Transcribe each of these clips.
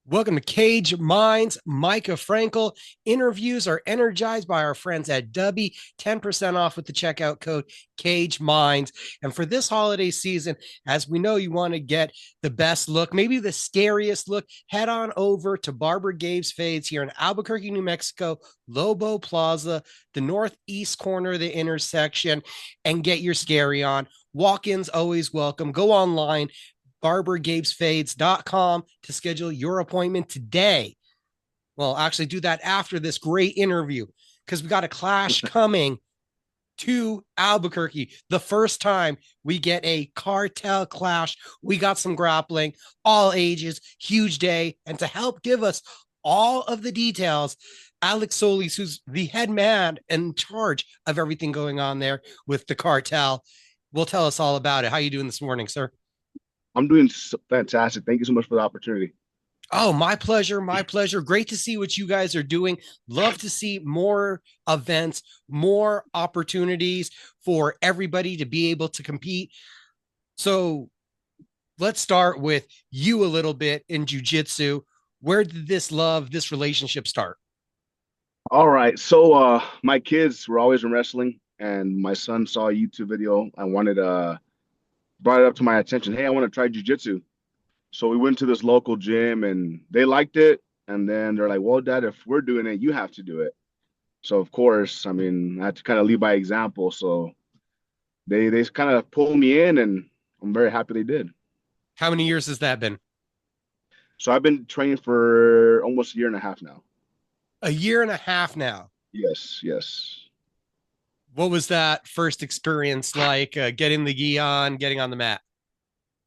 Welcome to Cage Minds. Micah Frankel. Interviews are energized by our friends at Dubby. 10% off with the checkout code Cage Minds. And for this holiday season, as we know, you want to get the best look, maybe the scariest look, head on over to Barber Gabe's Fades here in Albuquerque, New Mexico, Lobo Plaza, the northeast corner of the intersection, and get your scary on. Walk-ins always welcome. Go online, barbergabesfades.com to schedule your appointment today. Well, actually, do that after this great interview because we got a clash coming to Albuquerque. The first time we get a Kartel Clash, we got some grappling, all ages, huge day. And to help give us all of the details, Alex Solis, who's the head man in charge of everything going on there with the cartel, will tell us all about it. How are you doing this morning, sir? I'm doing fantastic. Thank you so much for the opportunity. Oh, my pleasure. My pleasure. Great to see what you guys are doing. Love to see more events, more opportunities for everybody to be able to compete. So let's start with you a little bit in jujitsu. Where did this love, this relationship start? All right. So my kids were always in wrestling and my son saw a YouTube video. I wanted brought it up to my attention. Hey, I want to try jujitsu. So we went to this local gym and they liked it. And then they're like, well, Dad, if we're doing it, you have to do it. So of course, I mean, I had to kind of lead by example. So they kind of pulled me in and I'm very happy they did. How many years has that been? So I've been training for almost a year and a half now. A year and a half now. Yes, yes. What was that first experience like, getting the gi on, getting on the mat?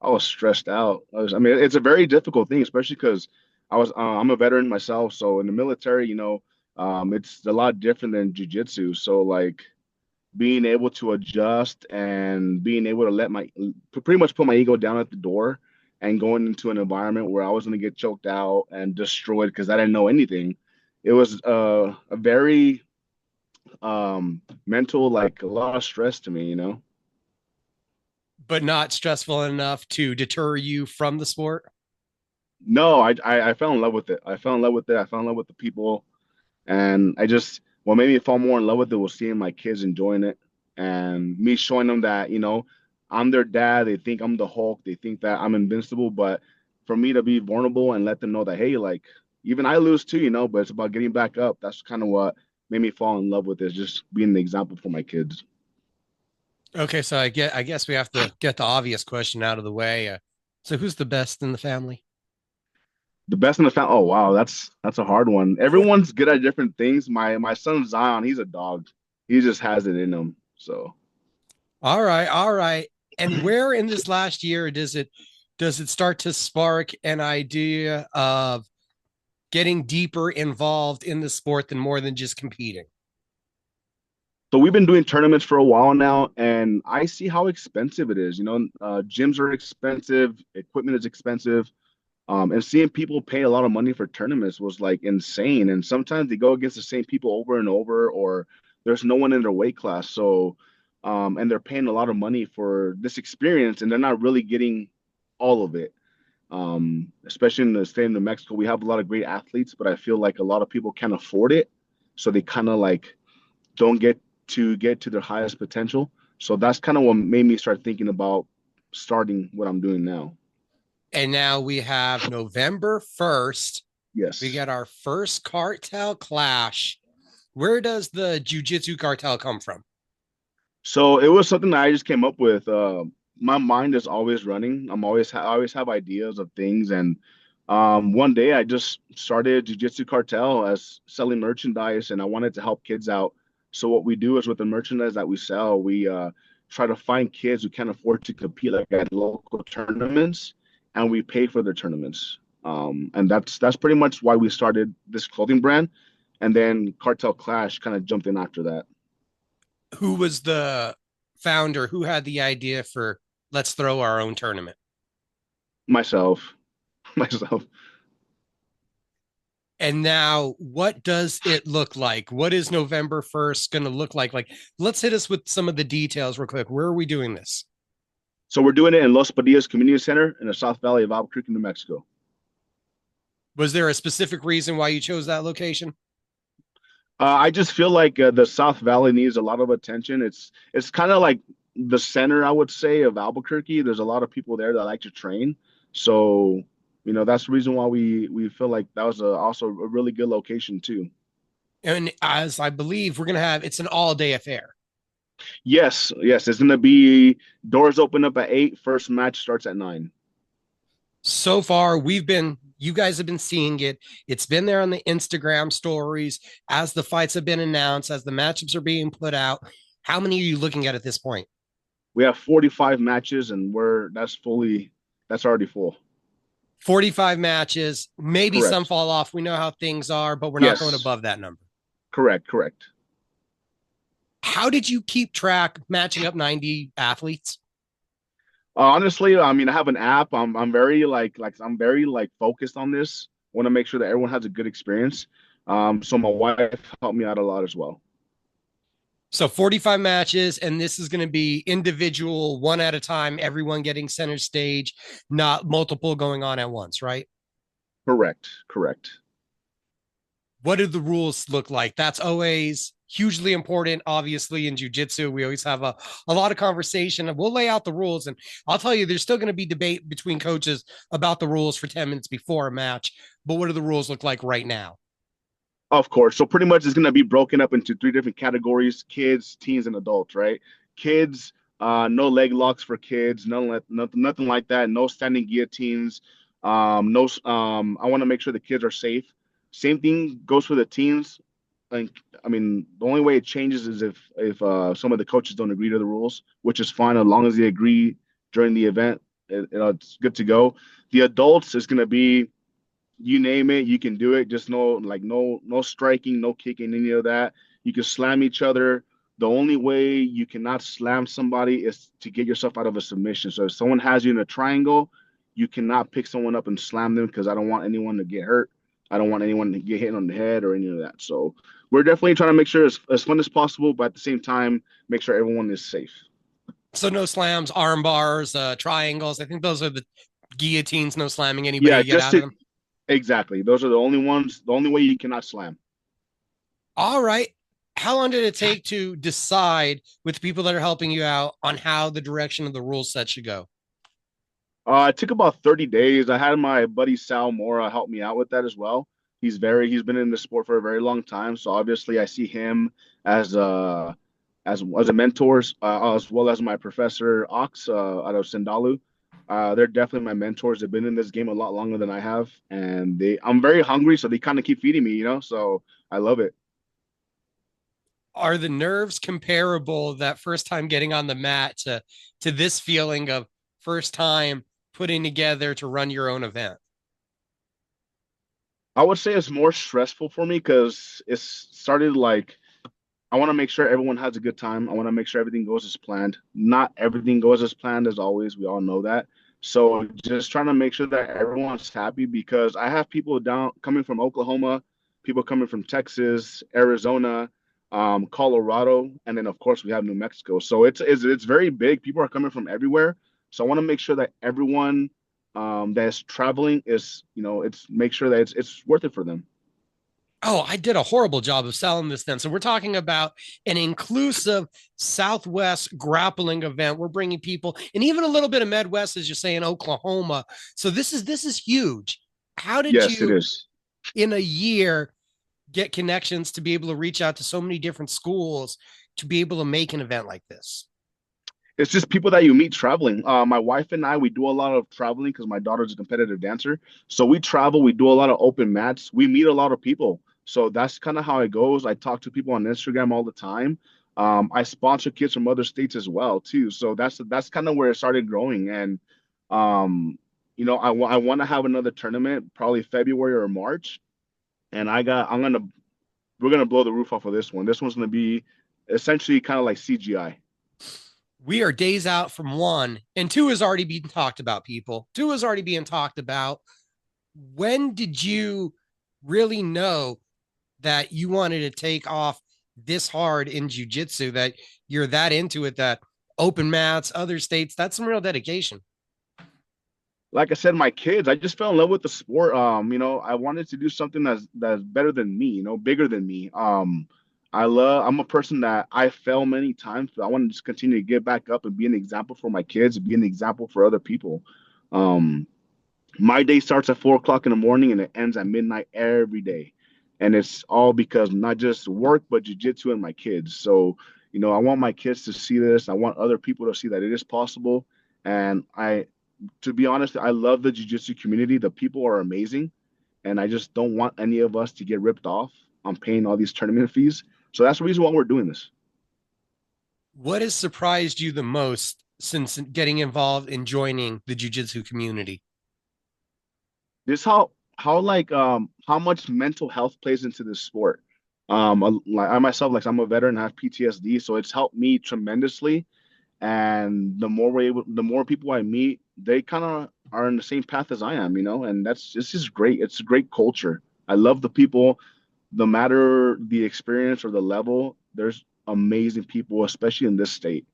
I was stressed out. I mean, it's a very difficult thing, especially because I'm a veteran myself. So in the military, it's a lot different than jujitsu. So like being able to adjust and being able to pretty much put my ego down at the door and going into an environment where I was going to get choked out and destroyed because I didn't know anything. It was a very mental, like a lot of stress to me. But not stressful enough to deter you from the sport? No, I fell in love with it. I fell in love with it. I fell in love with the people, and what made me fall more in love with it was seeing my kids enjoying it and me showing them that I'm their dad. They think I'm the Hulk. They think that I'm invincible. But for me to be vulnerable and let them know that hey, like even I lose too, but it's about getting back up. That's kind of what made me fall in love with it, just being the example for my kids. Okay, so I guess we have to get the obvious question out of the way. So who's the best in the family? The best in the family. Oh wow, that's a hard one. Everyone's good at different things. My son Zion, he's a dog. He just has it in him. So All right, all right. And where in this last year does it start to spark an idea of getting deeper involved in the sport than more than just competing? so we've been doing tournaments for a while now, and I see how expensive it is. Gyms are expensive, equipment is expensive, and seeing people pay a lot of money for tournaments was like insane. And sometimes they go against the same people over and over, or there's no one in their weight class. So, and they're paying a lot of money for this experience, and they're not really getting all of it. Especially in the state of New Mexico, we have a lot of great athletes, but I feel like a lot of people can't afford it, so they kind of like don't get to their highest potential. So that's kind of what made me start thinking about starting what I'm doing now. And now we have November 1st. We Yes. get our first cartel clash. Where does the jiu-jitsu cartel come from? So it was something that I just came up with. My mind is always running. I always have ideas of things, and one day I just started Jiu-Jitsu Cartel as selling merchandise, and I wanted to help kids out. So what we do is with the merchandise that we sell, we try to find kids who can't afford to compete like at local tournaments, and we pay for their tournaments. And that's pretty much why we started this clothing brand, and then Cartel Clash kind of jumped in after that. Who was the founder? Who had the idea for let's throw our own tournament? Myself, myself. And now, what does it look like? What is November 1st going to look like? Like, let's hit us with some of the details real quick. Where are we doing this? So we're doing it in Los Padillas Community Center in the South Valley of Albuquerque, New Mexico. Was there a specific reason why you chose that location? I just feel like the South Valley needs a lot of attention. It's kind of like the center, I would say, of Albuquerque. There's a lot of people there that like to train, so that's the reason why we feel like that was also a really good location too. And as I believe, we're going to have it's an all day affair. Yes, yes, it's gonna be doors open up at 8. First match starts at 9. So far, you guys have been seeing it. It's been there on the Instagram stories as the fights have been announced, as the matchups are being put out. How many are you looking at this point? We have 45 matches, and that's already full. 45 matches, maybe some Correct. fall off. We know how things are, but we're not going Yes, above that number. correct. How did you keep track matching up 90 athletes? Honestly, I mean, I have an app. I'm very I'm very focused on this. Want to make sure that everyone has a good experience. So my wife helped me out a lot as well. So 45 matches, and this is going to be individual, one at a time, everyone getting center stage, not multiple going on at once, right? Correct. What do the rules look like? That's always hugely important. Obviously, in jiu-jitsu, we always have a lot of conversation, and we'll lay out the rules. And I'll tell you, there's still going to be debate between coaches about the rules for 10 minutes before a match. But what do the rules look like right now? Of course. So pretty much it's going to be broken up into 3 different categories: kids, teens, and adults, right? Kids, no leg locks for kids, nothing like that. No standing guillotines. No, I want to make sure the kids are safe. Same thing goes for the teens. Like, I mean, the only way it changes is if some of the coaches don't agree to the rules, which is fine as long as they agree during the event. It's good to go. The adults is going to be, you name it, you can do it. Just no striking, no kicking, any of that. You can slam each other. The only way you cannot slam somebody is to get yourself out of a submission. So if someone has you in a triangle, you cannot pick someone up and slam them, because I don't want anyone to get hurt. I don't want anyone to get hit on the head or any of that. So we're definitely trying to make sure it's as fun as possible, but at the same time, make sure everyone is safe. So no slams, arm bars, triangles. I think those are the guillotines. No slamming anybody Yeah, to get just out of to them. exactly. Those are the only ones. The only way you cannot slam. All right. How long did it take to decide with the people that are helping you out on how the direction of the rule set should go? It took about 30 days. I had my buddy Sal Mora help me out with that as well. He's been in the sport for a very long time, so obviously I see him as a mentor, as well as my professor Ox out of Sindalu. They're definitely my mentors. They've been in this game a lot longer than I have, and I'm very hungry, so they kind of keep feeding me. So I love it. Are the nerves comparable that first time getting on the mat to this feeling of first time putting together to run your own event? I would say it's more stressful for me because it's started like I want to make sure everyone has a good time. I want to make sure everything goes as planned. Not everything goes as planned as always. We all know that. So just trying to make sure that everyone's happy, because I have people down coming from Oklahoma, people coming from Texas, Arizona, Colorado, and then of course we have New Mexico. So it's very big. People are coming from everywhere. So I want to make sure that everyone that's traveling is, it's make sure that it's worth it for them. Oh, I did a horrible job of selling this then. So we're talking about an inclusive Southwest grappling event. We're bringing people and even a little bit of Midwest, as you're saying, Oklahoma. So this is huge. How did Yes, it you is. in a year get connections to be able to reach out to so many different schools to be able to make an event like this? It's just people that you meet traveling. My wife and I, we do a lot of traveling because my daughter's a competitive dancer. So we travel, we do a lot of open mats, we meet a lot of people. So that's kind of how it goes. I talk to people on Instagram all the time. I sponsor kids from other states as well too. So that's kind of where it started growing. And I want to have another tournament probably February or March. And we're gonna blow the roof off of this one. This one's gonna be essentially kind of like CGI. We are days out from one, and two is already being talked about, people. Two is already being talked about. When did you really know that you wanted to take off this hard in jujitsu, that you're that into it, that open mats, other states, that's some real dedication? like I said, my kids, I just fell in love with the sport. I wanted to do something that's better than me, bigger than me. I'm a person that I fell many times, but I want to just continue to get back up and be an example for my kids, be an example for other people. Um, my day starts at 4 o'clock in the morning and it ends at midnight every day. And it's all because not just work, but jujitsu and my kids. So, I want my kids to see this. I want other people to see that it is possible. And to be honest, I love the jiu-jitsu community. The people are amazing, and I just don't want any of us to get ripped off on paying all these tournament fees. So that's the reason why we're doing this. What has surprised you the most since getting involved in joining the jiu-jitsu community? This how like how much mental health plays into this sport. Like I myself, like I'm a veteran, I have PTSD, so it's helped me tremendously. And the more people I meet, they kind of are in the same path as I am, and it's just great. It's a great culture. I love the people, no matter the experience or the level. There's amazing people, especially in this state.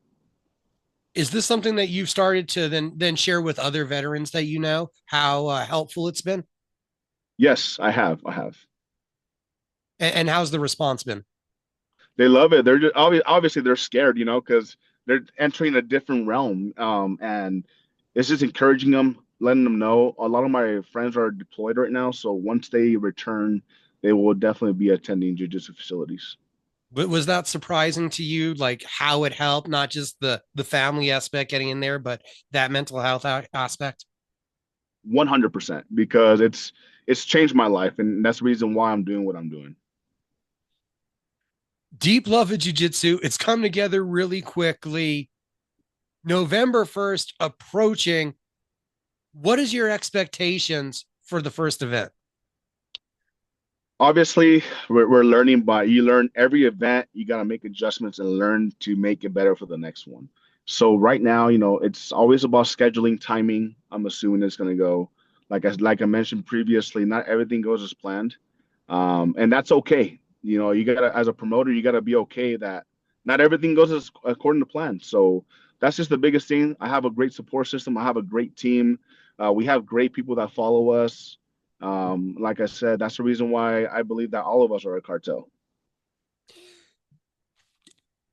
Is this something that you've started to then share with other veterans that you know how helpful it's been? Yes, I have. I have. And how's the response been? They love it. They're just obviously they're scared, because they're entering a different realm. And it's just encouraging them, letting them know. A lot of my friends are deployed right now, so once they return, they will definitely be attending jiu-jitsu facilities. But was that surprising to you, like how it helped, not just the family aspect getting in there, but that mental health aspect? 100%, because it's changed my life, and that's the reason why I'm doing what I'm doing. Deep love of jiu-jitsu. It's come together really quickly. November 1st approaching. What is your expectations for the first event? Obviously, we're learning, but you learn every event. You got to make adjustments and learn to make it better for the next one. So right now, it's always about scheduling, timing. I'm assuming it's going to go like I mentioned previously. Not everything goes as planned, and that's okay. You gotta, as a promoter, you gotta be okay that not everything goes according to plan. So that's just the biggest thing. I have a great support system. I have a great team. We have great people that follow us. Like I said, that's the reason why I believe that all of us are a cartel.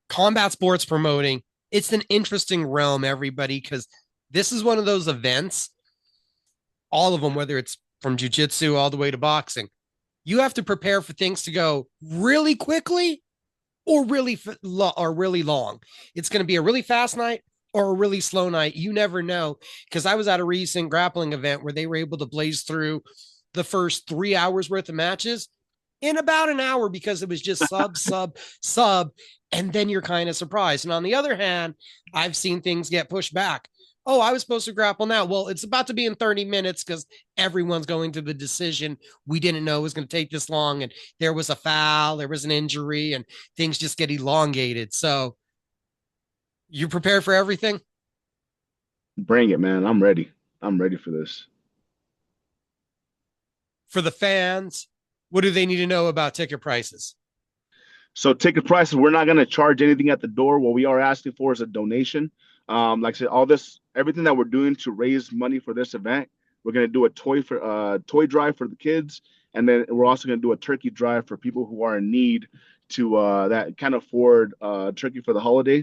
Combat sports promoting, it's an interesting realm, everybody, because this is one of those events, all of them, whether it's from jujitsu all the way to boxing, you have to prepare for things to go really quickly or really long. It's going to be a really fast night or a really slow night. You never know. Because I was at a recent grappling event where they were able to blaze through the first 3 hours worth of matches in about an hour because it was just sub. And then you're kind of surprised. And on the other hand, I've seen things get pushed back. Oh, I was supposed to grapple now. Well, it's about to be in 30 minutes because everyone's going to the decision. We didn't know it was going to take this long. And there was a foul, there was an injury, and things just get elongated. So you prepare for everything? Bring it, man. I'm ready. I'm ready for this. For the fans, what do they need to know about ticket prices? So ticket prices, we're not going to charge anything at the door. What we are asking for is a donation. Like I said, everything that we're doing to raise money for this event, we're going to do a toy drive for the kids, and then we're also going to do a turkey drive for people who are in need to that can't afford turkey for the holiday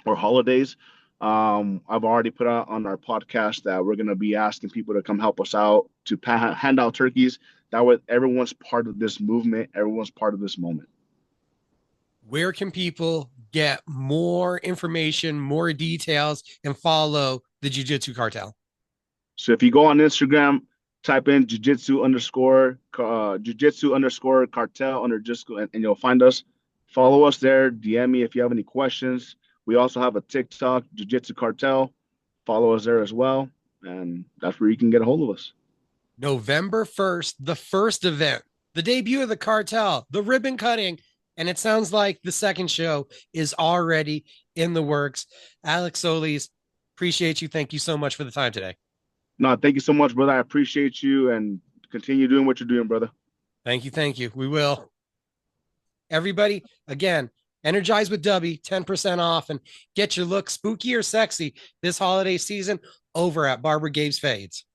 or holidays. I've already put out on our podcast that we're going to be asking people to come help us out to hand out turkeys. That way, everyone's part of this movement. Everyone's part of this moment. Where can people get more information, more details, and follow the Jiu-Jitsu Cartel? So if you go on Instagram, type in jiu-jitsu underscore cartel and you'll find us. Follow us there. DM me if you have any questions. We also have a TikTok, Jiu-Jitsu Cartel. Follow us there as well. And that's where you can get a hold of us. November 1st, the first event, the debut of the cartel, the ribbon cutting. And it sounds like the second show is already in the works. Alex Solis, appreciate you. Thank you so much for the time today. No, thank you so much, brother. I appreciate you and continue doing what you're doing, brother. Thank you. Thank you. We will. Everybody, again, Energize with W, 10% off, and get your look spooky or sexy this holiday season over at Barber Gabe's Fades.